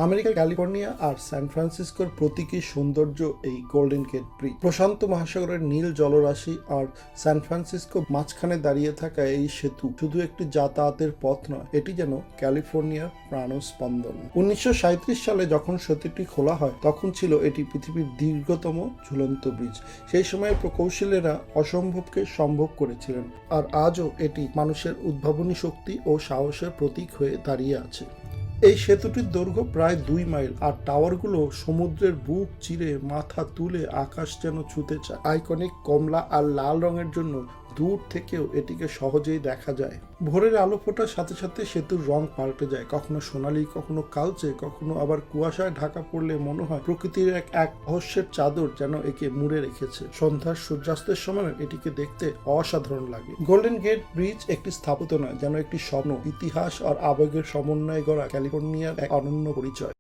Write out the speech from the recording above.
আমেরিকার ক্যালিফোর্নিয়া আর সান ফ্রান্সিসকোর প্রতীকী সৌন্দর্য এই গোল্ডেন গেট ব্রিজ। প্রশান্ত মহাসাগরের নীল জলরাশি আর সান ফ্রান্সিসকো মাঝখানে দাঁড়িয়ে থাকা এই সেতু শুধু একটি যাতায়াতের পথ নয়, এটি যেন ক্যালিফোর্নিয়ার প্রাণস্পন্দন। 1937 সালে যখন সেতুটি খোলা হয় তখন ছিল এটি পৃথিবীর দীর্ঘতম ঝুলন্ত ব্রিজ। সেই সময় প্রকৌশলীরা অসম্ভবকে সম্ভব করেছিলেন, আর আজও এটি মানুষের উদ্ভাবনী শক্তি ও সাহসের প্রতীক হয়ে দাঁড়িয়ে আছে। এই সেতুটির দৈর্ঘ্য প্রায় 2 মাইল, আর টাওয়ারগুলো সমুদ্রের বুক চিরে মাথা তুলে আকাশ যেন ছুঁতে চায়। আইকনিক কমলা আর লাল রঙের জন্য দূর থেকেও এটিকে সহজেই দেখা যায়। ভোরের আলো ফোটার সাথে সাথে সেতুর রং পাল্টে যায়, কখনো সোনালি, কখনো কালচে, কখনো আবার কুয়াশায় ঢাকা পড়লে মনে হয় প্রকৃতির এক রহস্যের চাদর যেন একে মুড়ে রেখেছে। সন্ধ্যার সূর্যাস্তের সময় এটিকে দেখতে অসাধারণ লাগে। গোল্ডেন গেট ব্রিজ একটি স্থাপত্য নয়, যেন একটি স্বপ্ন, ইতিহাস আর আবেগের সমন্বয়ে গড়া ক্যালিফোর্নিয়ার এক অনন্য পরিচয়।